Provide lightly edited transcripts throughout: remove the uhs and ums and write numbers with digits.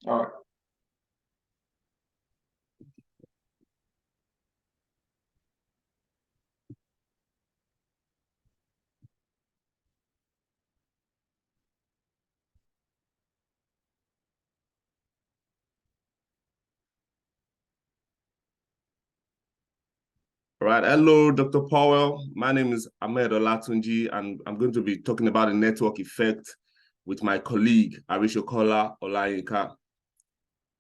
All right. All right. Hello, Dr. Powell. My name is Ahmed Olatunji, and I'm going to be talking about the network effect with my colleague, Arishokola Olayinka.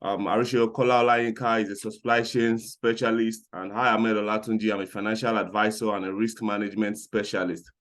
Arishokola Olayinka is a supply chain specialist, and hi, Ahmed Olatunji. I'm a financial advisor and a risk management specialist.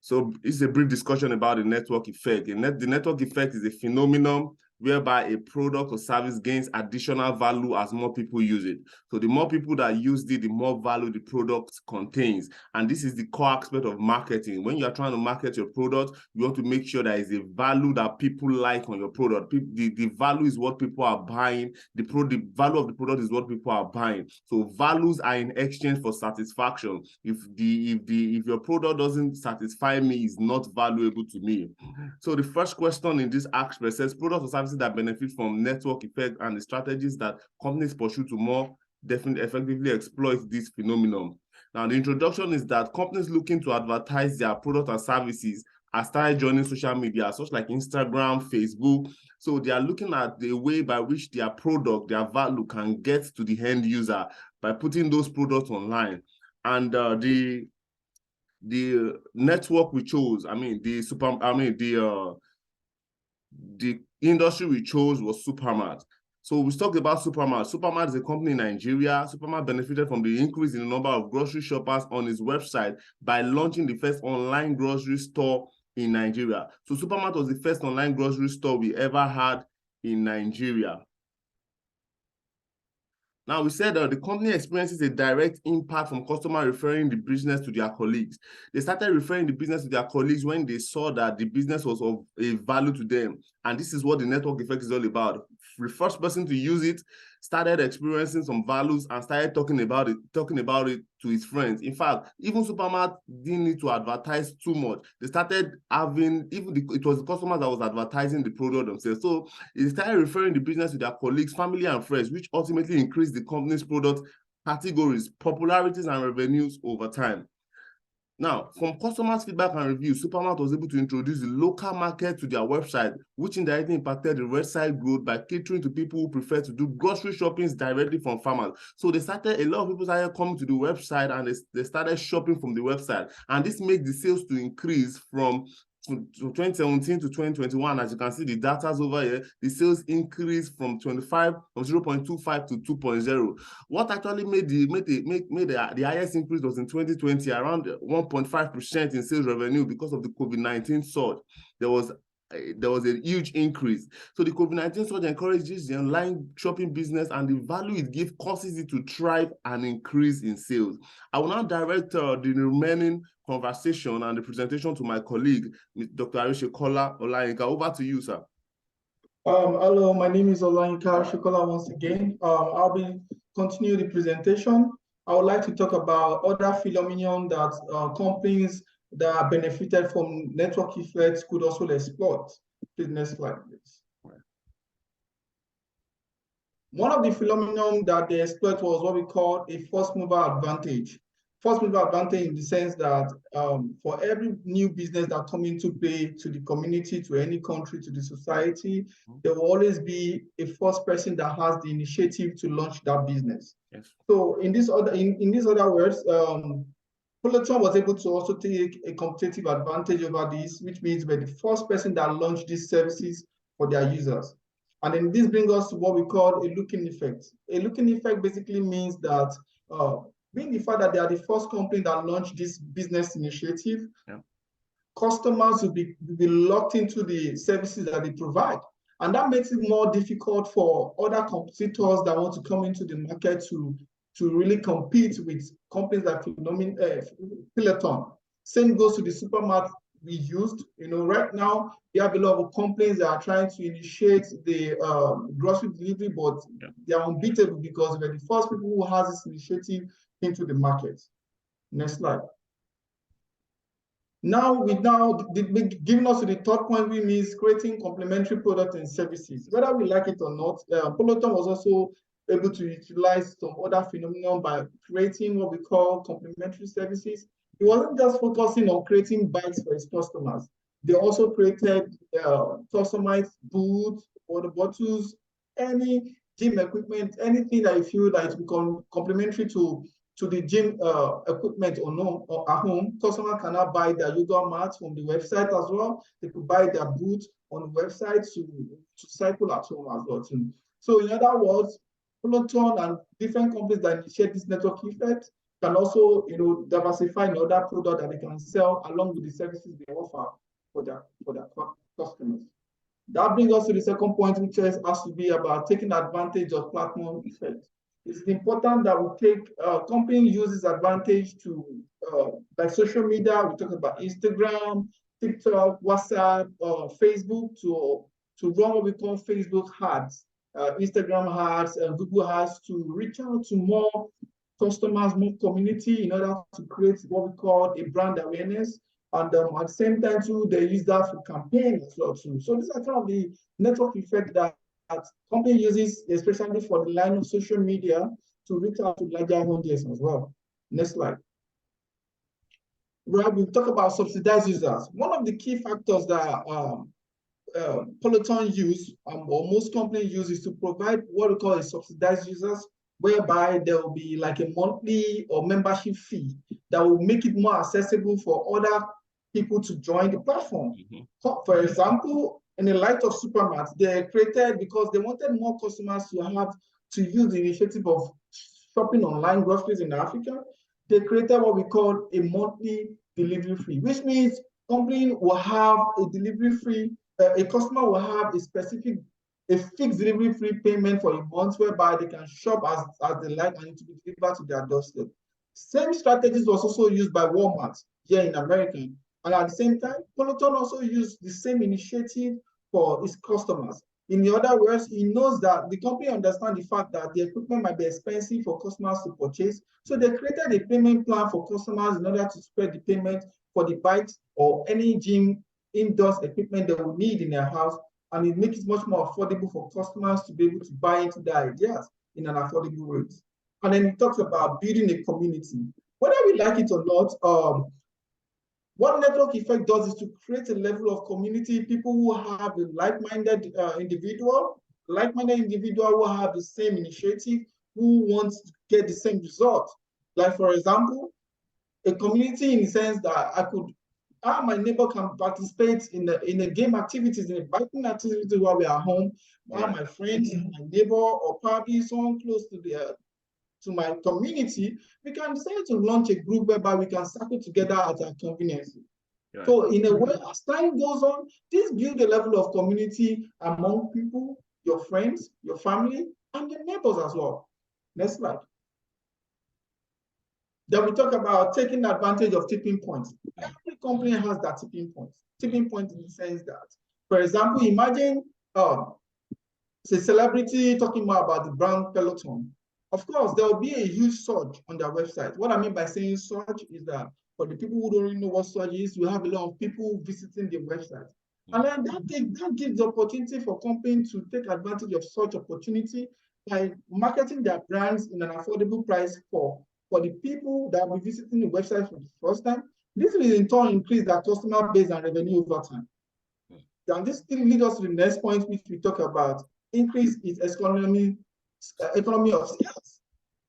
So it's a brief discussion about the network effect. The network effect is a phenomenon whereby a product or service gains additional value as more people use it. So the more people that use it, the more value the product contains. And this is the core aspect of marketing. When you're trying to market your product, you want to make sure there is a value that people like on your product. The value is what people are buying. The value of the product is what people are buying. So values are in exchange for satisfaction. If your product doesn't satisfy me, is not valuable to me. So the first question in this aspect says products or services that benefit from network effect and the strategies that companies pursue to more definitely effectively exploit this phenomenon. Now, the introduction is that companies looking to advertise their products and services are started joining social media, such like Instagram, Facebook. So they are looking at the way by which their product, their value can get to the end user by putting those products online. And the network we chose, the industry we chose was Supermart. So we talked about Supermart. Supermart is a company in Nigeria. Supermart benefited from the increase in the number of grocery shoppers on its website by launching the first online grocery store in Nigeria. So Supermart was the first online grocery store we ever had in Nigeria. Now, we said that the company experiences a direct impact from customers referring the business to their colleagues. They started referring the business to their colleagues when they saw that the business was of a value to them. And this is what the network effect is all about. The first person to use it started experiencing some values and started talking about it to his friends. In fact, even Supermart didn't need to advertise too much. They started having, it was the customers that was advertising the product themselves. So they started referring the business to their colleagues, family, and friends, which ultimately increased the company's product categories, popularities, and revenues over time. Now, from customers' feedback and reviews, Supermart was able to introduce the local market to their website, which indirectly impacted the website growth by catering to people who prefer to do grocery shopping directly from farmers. So a lot of people started coming to the website and they started shopping from the website. And this made the sales to increase from 2017 to 2021. As you can see, the data's over here. The sales increased from 0.25 to 2.0. What actually made the highest increase was in 2020, around 1.5% in sales revenue because of the COVID-19 surge. There was a huge increase. So the COVID-19 surge encourages the online shopping business, and the value it gives causes it to thrive and increase in sales. I will now direct the remaining conversation and the presentation to my colleague, Dr. Arishokola Olayinka. Over to you, sir. Hello, my name is Olayinka Shikola once again. I'll be continue the presentation. I would like to talk about other phenomenon that companies that benefited from network effects could also exploit. Please, next slide, please. One of the phenomenon that they exploit was what we call a first mover advantage. First mover advantage in the sense that for every new business that come into play to the community, to any country, to the society, there will always be a first person that has the initiative to launch that business. Yes. So in these other words, Peloton was able to also take a competitive advantage over this, which means we're the first person that launched these services for their users. And then this brings us to what we call a looking effect. A looking effect basically means that being the fact that they are the first company that launched this business initiative, yeah, customers will be locked into the services that they provide. And that makes it more difficult for other competitors that want to come into the market to really compete with companies like Peloton. Same goes to the Supermart we used. Right now, we have a lot of companies that are trying to initiate the grocery delivery, but they are unbeatable because we're the first people who has this initiative into the market. Next slide. Now, giving us to the third point, we mean creating complementary products and services. Whether we like it or not, Peloton was also able to utilize some other phenomenon by creating what we call complementary services. It wasn't just focusing on creating bikes for its customers. They also created customized boots, water bottles, any gym equipment, anything that you feel that it become complementary to the gym equipment or at home. Customer cannot buy their yoga mats from the website as well. They could buy their boots on the website to cycle at home as well too. So in other words, Peloton and different companies that initiate this network effect can also, diversify in other products that they can sell along with the services they offer for their customers. That brings us to the second point, which has to be about taking advantage of platform effect. It's important that we take company uses advantage to like social media. We talk about Instagram, TikTok, WhatsApp, Facebook to run what we call Facebook ads, Instagram ads, and Google ads to reach out to more customers, more community in order to create what we call a brand awareness. And at the same time, too, they use that for campaign as well, too. So these are kind of the network effect that company uses, especially for the line of social media, to reach out to larger audience as well. Next slide. Right, we'll talk about subsidized users. One of the key factors that Peloton use, or most companies use, is to provide what we call a subsidized users, whereby there will be like a monthly or membership fee that will make it more accessible for other people to join the platform. For example, in the light of Supermart, they created, because they wanted more customers to use the initiative of shopping online groceries in Africa, they created what we call a monthly delivery fee, which means company will have a delivery fee, a customer will have a fixed delivery free payment for a month, whereby they can shop as they like and it will be delivered to their doorstep. Same strategies was also used by Walmart here in America. And at the same time, Peloton also used the same initiative for its customers. In other words, he knows that the company understands the fact that the equipment might be expensive for customers to purchase. So they created a payment plan for customers in order to spread the payment for the bikes or any gym indoors equipment they will need in their house. And it makes it much more affordable for customers to be able to buy into their ideas in an affordable rate. And then it talks about building a community. Whether we like it or not, what network effect does is to create a level of community, people who have a like-minded individual who have the same initiative, who wants to get the same result. Like, for example, a community in the sense that my neighbor can participate in the game activities, in the biking activities while we are home. My friends, my neighbor, or probably someone close to my community, we can decide to launch a group whereby we can circle together at our convenience. Right. So in a way, as time goes on, this builds a level of community among people, your friends, your family, and your neighbors as well. Next slide. Then we talk about taking advantage of tipping points. Every company has that tipping point. Tipping point in the sense that, for example, imagine a celebrity talking more about the brand Peloton. Of course, there will be a huge surge on their website. What I mean by saying surge is that for the people who don't really know what surge is, you have a lot of people visiting the website. And then that gives the opportunity for companies to take advantage of such opportunity by marketing their brands in an affordable price for the people that will be visiting the website for the first time. This will in turn increase their customer base and revenue over time. And this still leads us to the next point, which we talk about, increase its economy of scales.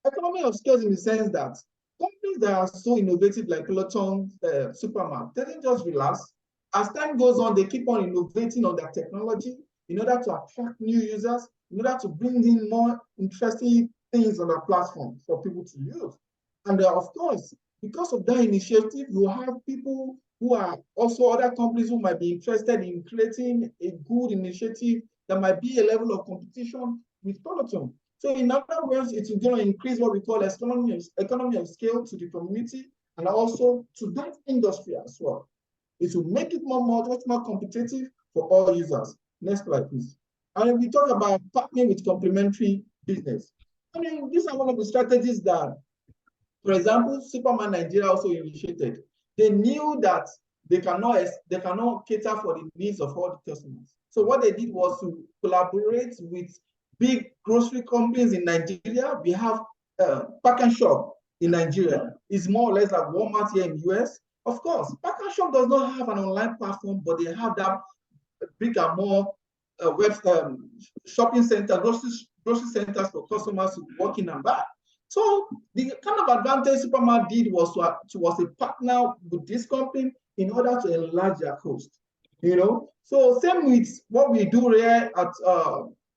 Economy of scales in the sense that companies that are so innovative like Peloton, Supermart, they don't just relax. As time goes on, they keep on innovating on their technology in order to attract new users, in order to bring in more interesting things on their platform for people to use. And of course, because of that initiative, you have people who are also other companies who might be interested in creating a good initiative that might be a level of competition with Peloton. So in other words, it's going to increase what we call economy of scale to the community and also to that industry as well. It will make it much more competitive for all users. Next slide, please. And we talk about partnering with complementary business. I mean, these are one of the strategies that, for example, Superman Nigeria also initiated. They knew that they cannot cater for the needs of all the customers. So what they did was to collaborate with big grocery companies in Nigeria. We have Pack and Shop in Nigeria. It's more or less like Walmart here in the US. Of course, Pack and Shop does not have an online platform, but they have that brick and mortar shopping center, grocery centers for customers to walk in and buy. So the kind of advantage Supermart did was to partner with this company in order to enlarge their coast. So same with what we do here at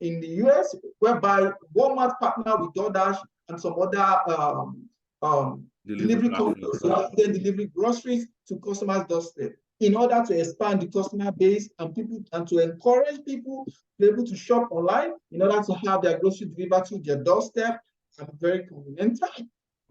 in the US, whereby Walmart partner with DoorDash and some other delivery companies, so then deliver groceries to customers' doorstep in order to expand the customer base and to encourage people to be able to shop online in order to have their groceries delivered to their doorstep at a very convenient time.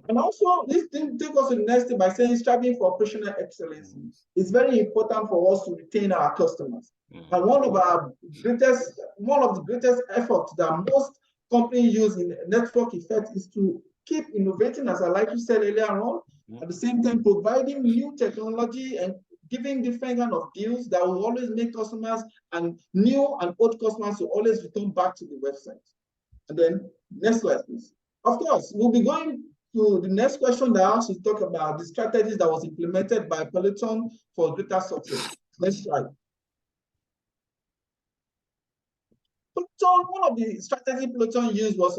And also, this thing takes us to the next step by saying striving for operational excellence. It's very important for us to retain our customers. And one of the greatest efforts that most companies use in network effect is to keep innovating, as I like to say earlier on, at the same time providing new technology and giving different kind of deals that will always make customers and new and old customers to always return back to the website. And then next slide, please. Of course, we'll be going to the next question that asks to talk about the strategies that was implemented by Peloton for greater success. Next slide. Peloton, one of the strategies Peloton used was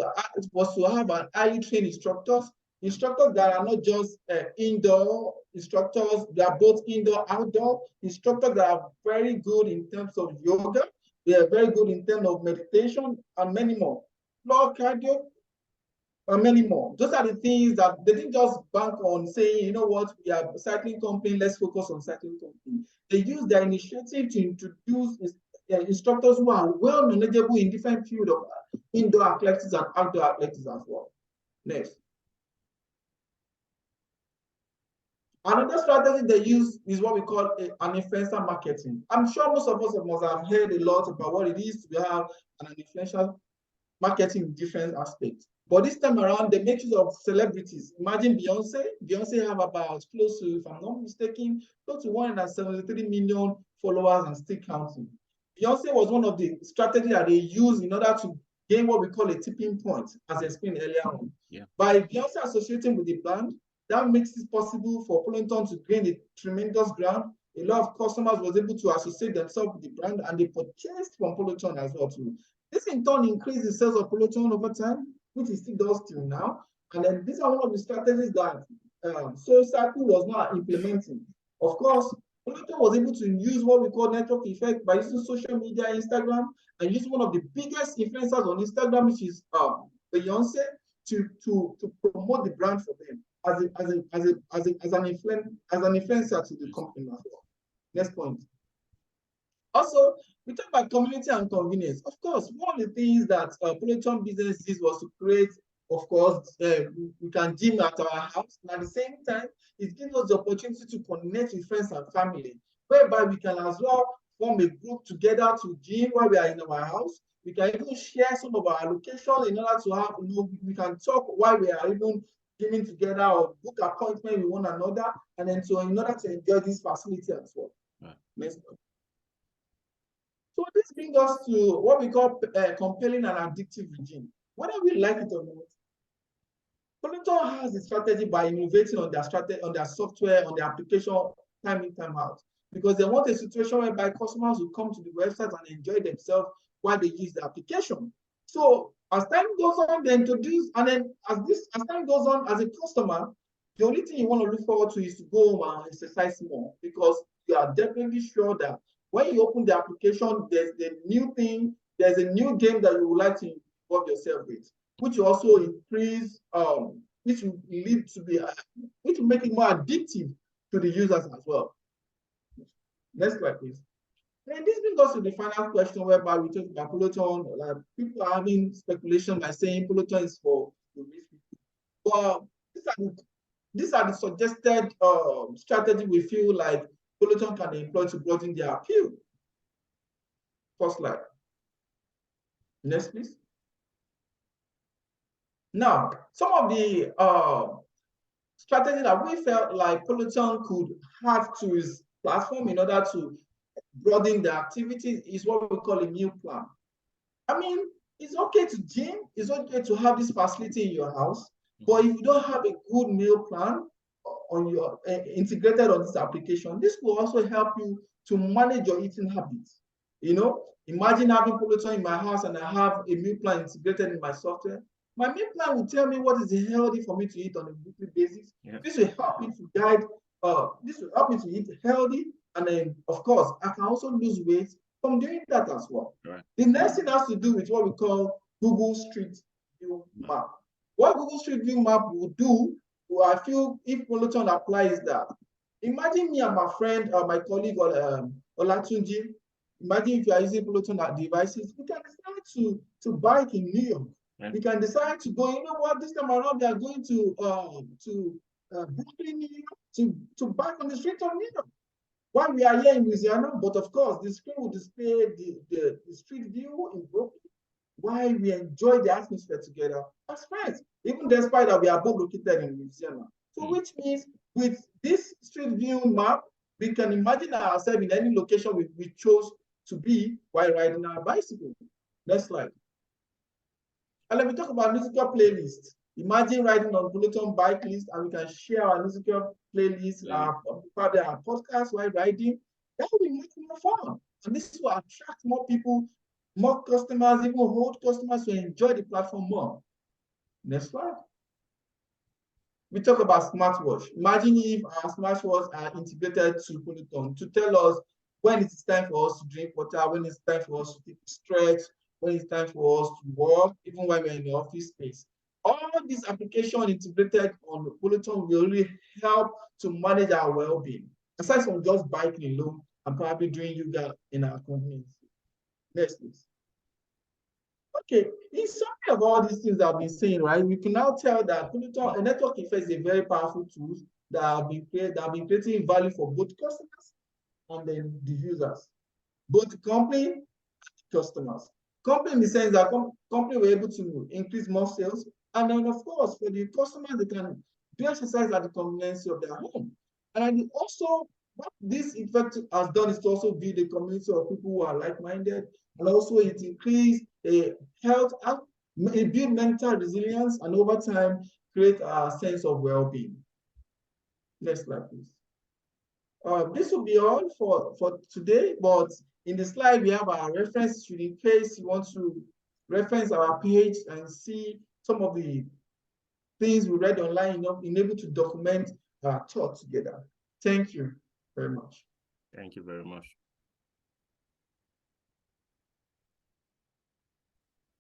to have an highly trained instructors that are not just indoor instructors, they are both indoor, outdoor, instructors that are very good in terms of yoga, they are very good in terms of meditation, and many more. Floor cardio, and many more. Those are the things that they didn't just bank on saying, you know what, we are a cycling company, let's focus on cycling company. They use their initiative to introduce instructors who are well knowledgeable in different fields of indoor athletics and outdoor athletics as well. Next. Another strategy they use is what we call an influencer marketing. I'm sure most of us must have heard a lot about what it is to have an influencer marketing in different aspects. But this time around, they make use of celebrities. Imagine Beyonce. Beyonce have about close to, if I'm not mistaken, close to 173 million followers and still counting. Beyonce was one of the strategies that they use in order to gain what we call a tipping point, as I explained earlier on. Yeah. By Beyonce associating with the brand, that makes it possible for Peloton to gain a tremendous ground. A lot of customers was able to associate themselves with the brand and they purchased from Peloton as well too. This in turn increased the sales of Peloton over time, which it still does till now. And then these are one of the strategies that SoulCycle was not implementing. Of course, Peloton was able to use what we call network effect by using social media, Instagram, and using one of the biggest influencers on Instagram, which is Beyonce, to promote the brand for them as an influencer to the company as well. Next point. Also, we talk about community and convenience. Of course, one of the things that Peloton business did was to create, of course, we can gym at our house, and at the same time, it gives us the opportunity to connect with friends and family, whereby we can as well form a group together to gym while we are in our house. We can even share some of our locations in order to have, we can talk while we are even gymming together or book appointment with one another, and then so in order to enjoy this facility as well. Right. Next one. So this brings us to what we call compelling and addictive regime. Whether we like it or not, Peloton has a strategy by innovating on their strategy, on their software, on their application, time in, time out. Because they want a situation whereby customers will come to the website and enjoy themselves while they use the application. So as time goes on, they introduce, and then as time goes on, as a customer, the only thing you want to look forward to is to go home and exercise more, because you are definitely sure that when you open the application, there's a new thing, there's a new game that you would like to involve yourself with, which will also increase, which will lead to be, which will make it more addictive to the users as well. Next slide, please. And this brings us to the final question, whereby we talk about Peloton. Like, people are having speculation by saying Peloton is for the rich people. But these are the suggested strategy we feel like Peloton can employ to broaden their appeal. First slide. Next, please. Now, some of the strategies that we felt like Peloton could have to is platform in order to broaden the activities is what we call a meal plan. I mean, it's okay to gym, it's okay to have this facility in your house, but if you don't have a good meal plan on your integrated on this application, this will also help you to manage your eating habits. You know, imagine having Peloton in my house and I have a meal plan integrated in my software. My meal plan will tell me what is healthy for me to eat on a weekly basis. Yeah. This will help me to guide. This will help me to eat healthy, and then of course I can also lose weight from doing that as well. Right. The next thing has to do with what we call Google Street View Map. What Google Street View Map will do, I feel, if Peloton applies that, imagine me and my friend, my colleague, Olatunji. Imagine if you are using Peloton devices, we can decide to bike in New York. Yeah. We can decide to go. You know what? This time around, we are going to Brooklyn, New York, to bike on the streets of New York. While we are here in Louisiana, but of course, the screen will display the street view in Brooklyn, while we enjoy the atmosphere together as friends, even despite that we are both located in Louisiana. So which means with this street view map, we can imagine ourselves in any location we chose to be while riding our bicycle. Next slide. And let me talk about musical playlists. Imagine riding on Peloton bike list and we can share our musical playlist, probably our podcast while riding. That will be much more fun. And this will attract more people, more customers, even old customers to enjoy the platform more. Next slide. We talk about smartwatch. Imagine if our smartwatch are integrated to Peloton to tell us when it is time for us to drink water, when it's time for us to take a stretch, when it's time for us to walk, even when we're in the office space. All these applications integrated on Peloton will really help to manage our well-being, aside from just biking alone and probably doing yoga in our convenience. Next, please. Okay, in summary of all these things I've been saying, right, we can now tell that Peloton, a network effect is a very powerful tool that have been creating value for both customers and then the users, both the company and customers. Company in the sense that company were able to increase more sales, and then of course for the customers they can do exercise at the convenience of their home. And also what this effect has done is to also build a community of people who are like-minded, and also it increase a health and it build mental resilience, and over time create a sense of well-being. Next slide, please. This will be all for today, but in the slide we have our reference in case you want to reference our page and see some of the things we read online, able to document our thoughts together. Thank you very much. Thank you very much.